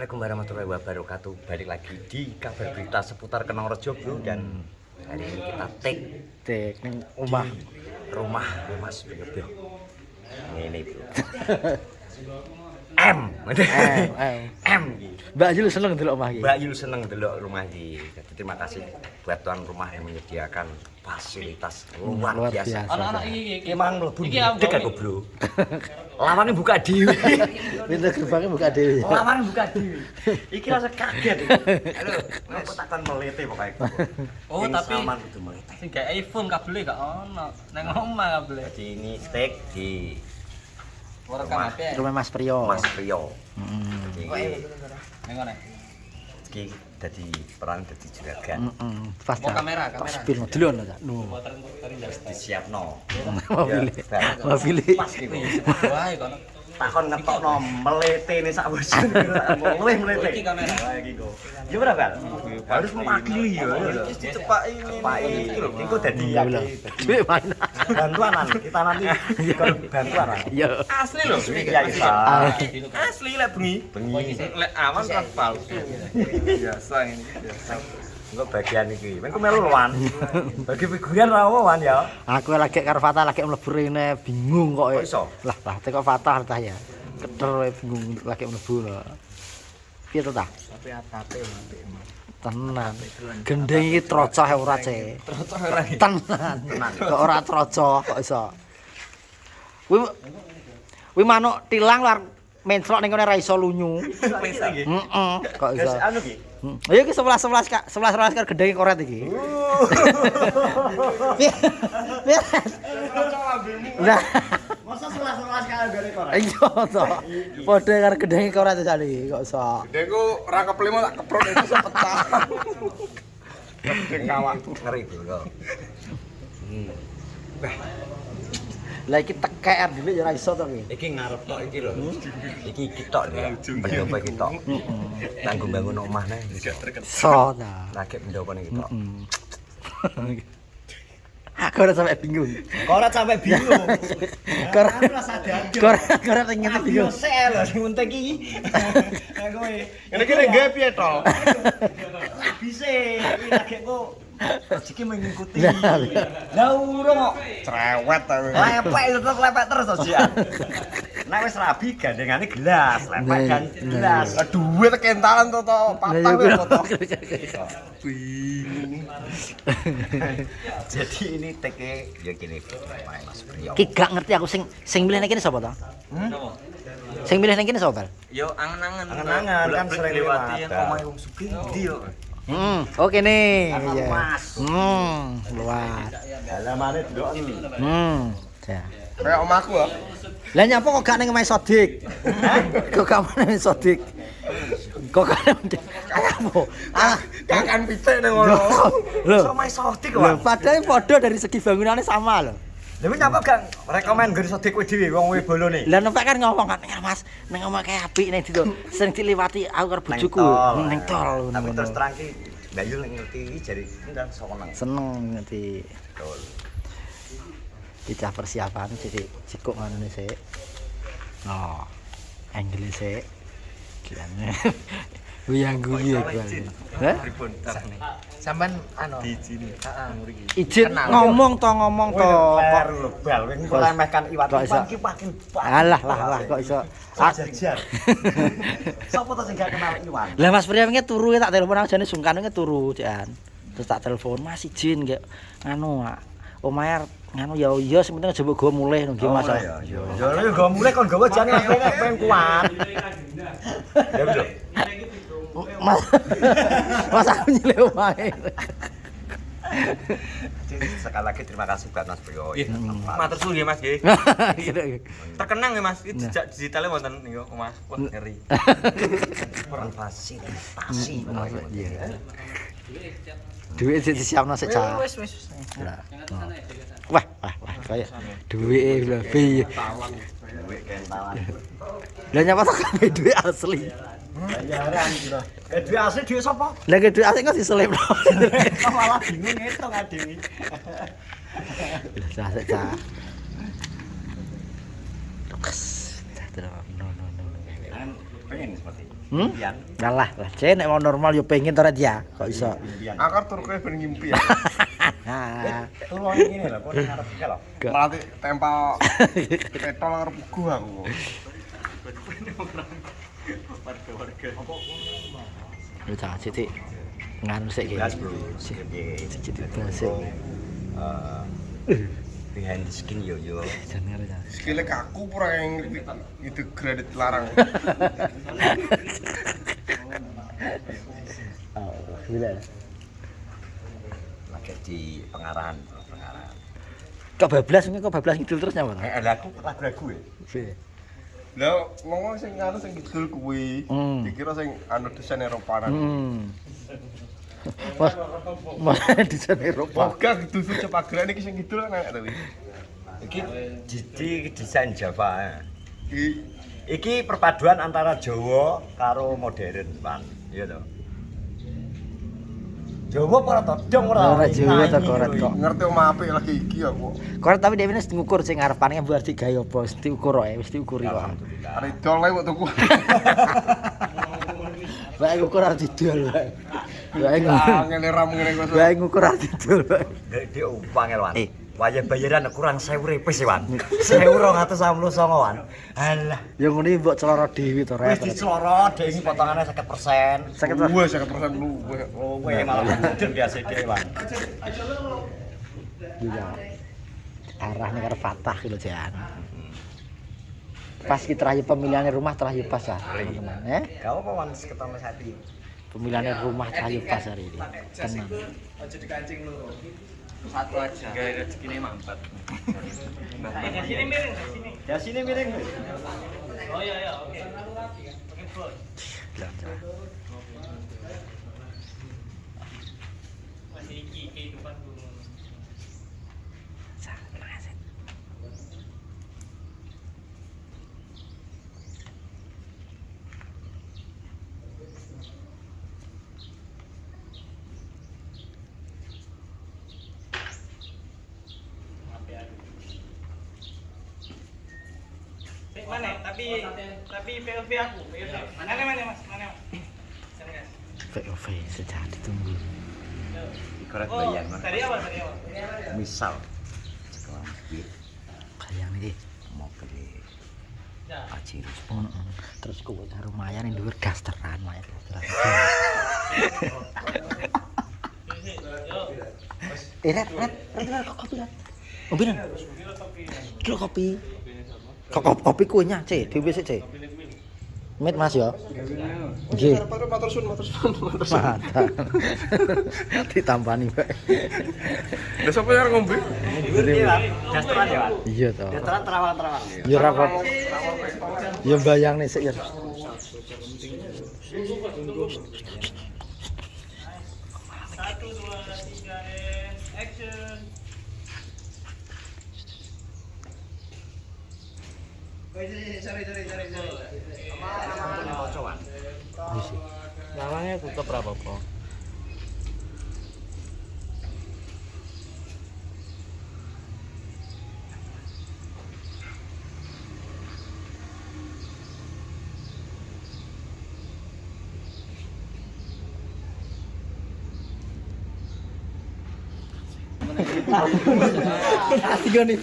Assalamualaikum warahmatullahi wabarakatuh. Balik lagi di kabar berita seputar Kenongrejo, Bro. Dan hari ini kita take ning omah rumah Mas Bro. Ini Bro. M. Mbak Yul seneng delok omah iki. Mbak Yul seneng delok rumah iki. Jadi terima kasih buat tuan rumah yang menyediakan fasilitas luar biasa. Anak-anak iki emang mlebu dekat kok, Bro. Lawange buka dhewe. Pintu gerbangnya buka dhewe. Lawange buka dhewe. Iki rasa kaget iki. Aduh, ngapa takon melete pokoke. Oh, tapi aman kudu melete. sing gawe iPhone kabele gak ono. Nang omah kabele. Jadi ini take di Rekam HP. Rumah Mas Priyo. Mas Priyo. Heeh. Iki Nang ngene. iki dadi peran dadi juragan. Pas Mau kamera. Spil delon ta. No. Disiapno. Mobil. Mobil. Pas iki. Wah, kono. Takon ngetokno meletene sak bosen. Luwih melete. Iki kamera. Wah iki kok. Ya ora, Bal? Harus mewakili ya. Wis dicepaki ini. Iki lho, iku dadi Duit main. bantuanan. Kita nanti bantuan. Iya. Asli lho. Iya, iya. Asli lek bengi. Lek awan ra palsu. Biasa ini, biasa. Engko bagian iki. Men ku melu Wan. Bagi figuran ra Wan ya. Aku lagi karo Fatah lagi mlebu rene bingung kok. Kok iso? Lah teko Fatah tah ya. Keter bingung lagi mlebu lho. Piye to ta? Tapi atape Tenan. Gendeng iki trocoh ora, Ce. Trocoh ora. Tenan. Kok ora trocoh kok iso. Kuwi manuk tilang luar menclok ning kene ra iso lunyu. Wis iki. Heeh, kok iso. Anu ki. Ayo ki 11 Kak, 11 kan gendenge koret iki. Nah, Masa 11 kali gare korek. iya to. Padha karo gendenge koret jane kok iso. Dengku ora keplimo tak keprot itu iso pecah. Kawak ngeri bro. Lah iki teker dhewe ya ora iso to iki. Iki ngarep tok iki lho. Iki kitok ya. Pendopo kitok. Kanggo bangun omah neh. Iso ta. Lagi pendopo ning kitok. Aku ora sampe bingung. Kok ora sampe bingung. Kor rasa dadi. kor pengen bingung. Sel lho sing penting iki. Kowe. Ini kira gawe piye to? Bisa. Iki lagi kok rezeki mengikuti. Lah urung kok. Cerewet ta kowe. Lepek tetep lepek terus to, Jian. Nek wis rabi gandengane gelas, lepek kan gelas. Duit kentalan to patah kowe to. Jadi ini teke ya gini Mas Priyo. Ki gak ngerti aku sing milih ning kene sapa to? Sing milih ning kene sapa, Bal? Yo angen-angen. Angen-angen kan sering lewati yang lewat. omahe wong sugih ndi yo. Oke nih. Sama Iya. Mas. Luar. Dalamane deloken. Ya. Kayak omahku ya. Lah nyapa kok gak ning omahe Sodik? Hah? Kok gak ning Sodik? Kok gak apa? Kakan pitik ning ngono. Lho. Sama sodik Lho, kok. padahal padha dari segi bangunannya sama loh. Lha nyapa gak rekomen ngger sodik kowe dhewe wong kowe bolone. Lah nempak kan ngomong kan, "Ya Mas, ning omah kae apik ning ditu. Sering diliwati aku karo bojoku ning tol." Tapi terus terang ki Mbak Yul ngerti iki jare ndang seneng. Seneng ngerti. Betul. Kita persiapan sithik cikuk ngono sik. Oh. Angle sik. Gilane. Uyang guyu ya kuwi. Hah? Sampean anu Dijini. heeh mriki. Izin ngomong to Kok lho bal kowe engko lemehkan iwat Kok iso? iki makin Alah kok iso. Jajar. Sopo to sing gak kenal Iwan? Lah Mas Priya wingi turu tak telepon jane sungkan wingi turu jan. Terus tak telepon Mas izin nggih nganu omahe nganu ya iya sing penting aja mbok go mulih nggih Mas. Ya lho go mulih kon gawa jane pengen kuat. Ya lho. Mas aku nyilih omahe. Sekali lagi terima kasih buat Mas Priyo. Matur suwun nggih Mas nggih. Terkenang nggih Mas, iki jejak digitale wonten niku omah. Wah ngeri. Kurang fasilitasi. Iya. Duit sik disiapno sik cah. Wis. Wah, kaya duwike lho piye. Duit kentalan. Lah nyapa to kabeh duit asli. Bayaran gitu. Duit asli duit sapa? Lah duit asli kok diselipno. Malah bingung ngitung adewe. Lah sik cah. Terus. No. Pengen seperti Impian. Kalah lah, nek mau normal yo pengen to ya. Kok iso. Impian. Akar tur kowe ben ngimpi ya. Tulung ngene lho, kok ngarep iki lho. Malah tempel petol arep ugo aku. Warga-warga. Yo tak sik nganu sik iki. Gas, Bro. Sik Piye? sik sik. Behind the skin yo. Jenenge ta. Skile kaku pura yang itu kredit larang. Oh, gila. Lagi di pengarahan. Kok bablas ngidul terus nyapa? Lah aku lagu-lagu ya. Piye? Lah ngomong sing anu sing kidul kuwi. Dikira sing anu desain Eropa Mas di sana Eropa. Boga dudu cepageran iki sing kidul kan enak to iki. Iki desain Java. Iki Iki perpaduan antara Jawa karo modern, Pan. Iya to. Jawa ora to dong ora. Ora Jawa to koret kok. ngerti omah apik lagi iki aku. Koret tapi dhewe wis ngukur sing ngarepane buat digawe apa, wis diukur wae, wis diukuri kok. Alhamdulillah. Are idol ae kok tuku. Wae ngukur arep didol wae. Wae Ngene ram ngene kok. wae ngukur arep didol wae. Dek umpang Wan. Waya bayaran kurang 1000 repes Wan. 1299 Wan. Alah, Ya ngene mbok celana dhewe to wis rep. diceloro dek iki potongannya 50%. 50. Wah 50% luwih. Oh, kowe malah mudun biasa dhewe Wan. Iya. Arahnya karo Fatah gitu Jan. Pas kita terakhir pemilihan rumah terakhir pas ya teman-teman. Gak apa Wan ketemu hati. Pemilihan rumah terakhir pas hari ini. Tenang. Aja dikancing lu. Satu aja. Gak rezekine mampet. Sini miring, sini. Ya sini miring. Oh iya, oke. Oke, bro. Masih iki kehidupan gunung. Mana? Tapi POV aku. Mana Mas? Mana? Sana guys. VOV sejak ditunggu. Korek Oh, bayan Wan. tadi awal. Misal sekolah duit Bayang iki. mau ke Ya. Aji Terus kowe karo Mayan ning dhuwur gasteran Mayan gasteran. Ret kopi ret. Ombenan. Kilo kopi. Kopi kuenya, Cek, dhewe sik, Cek. Mit Mas ya. Nggih. Matur suwun. Mantap. Ditampani bae. Lah sapa yang ngombe? Dasteran ya Wan. Iya to. Dasteran terawang-terawang. Ya rapot. Ya bayang nih sik ya. 1 2 3 action. Namanya tetep ra apa-apa.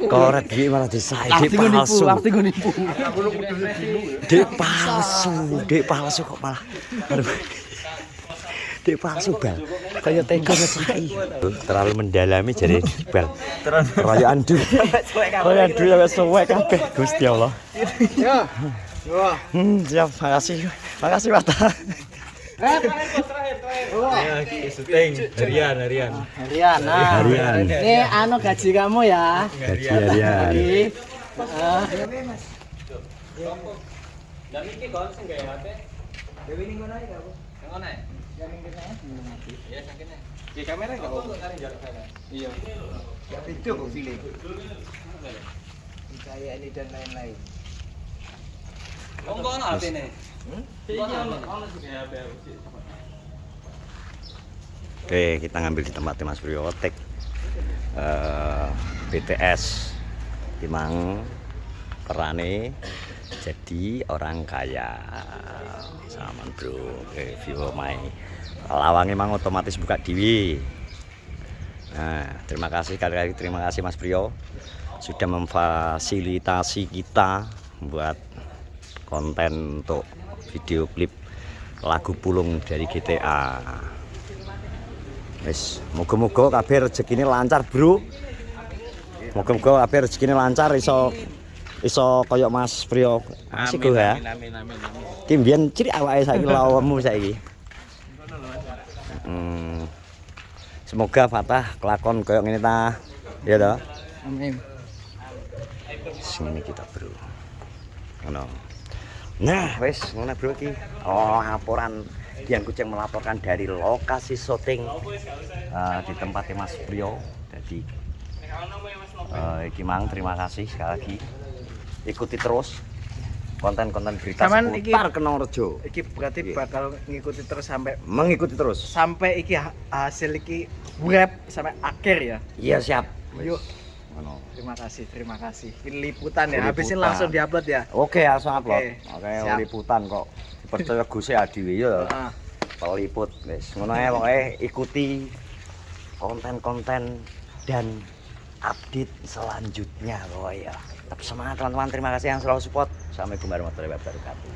Korek iki malah disaiki palsu. Dek palsu kok malah. Dek palsu bal. Kaya tega ngesai. Terlalu mendalami jadi bal. Perayaan dulu. Perayaan dulu sampai suwek kabeh Gusti Allah. Ya. Wah. Siap, makasih. Makasih Pak. Syuting harian. Harian. Nah. Harian. Ini anu gaji kamu ya. Gaji harian. Dan iki kon sing gawe HP. Dewi ning ngono ae kamu. Yang ngono ae. Yang ning kene. Iya, sakene. Di kamera enggak kok kari jarak sana. Iya. Itu kok feeling. Saya ini dan lain-lain. Monggo ono HP-ne. Iya, ono sing HP. Oke, kita ngambil di tempat Mas Priotek BTS Timang Perane jadi orang kaya. Saman bro, review my lawangnya emang otomatis buka dewi. Nah, terima kasih sekali lagi, terima kasih Mas Priyo sudah memfasilitasi kita buat konten untuk video klip lagu Pulung dari GTA. Wis, moga-moga kabeh rezekine lancar, Bro. Moga-moga kabeh rezekine lancar iso kaya Mas Priyo. Asik ya. Amin. Ki mbiyen ciri awake saiki lawemu saiki. Semoga Fatah kelakon koyo ngene ta. Ya toh? Amin. Sini kita, Bro. Ngono. Nah, wis ngono Bro iki. Oh, laporan Dian Kucing melaporkan dari lokasi syuting di tempatnya Mas Priyo. Jadi iki mang terima kasih sekali lagi. Ikuti terus konten-konten berita seputar Kenongrejo. Iki berarti bakal ngikuti terus Mengikuti terus. sampai iki hasil iki web sampai akhir ya. Iya, siap. Yuk. Ngono. Terima kasih. Ini liputan ya. Liputan. Habisin langsung diupload ya. Oke, langsung upload. Oke, Oke, siap. liputan kok. Percaya Gus Adiwi ya. Ah. Peliput wis. Ngono ae pokoke ikuti konten-konten dan update selanjutnya kok ya. Tetap semangat teman-teman. Terima kasih yang selalu support. Assalamualaikum warahmatullahi wabarakatuh.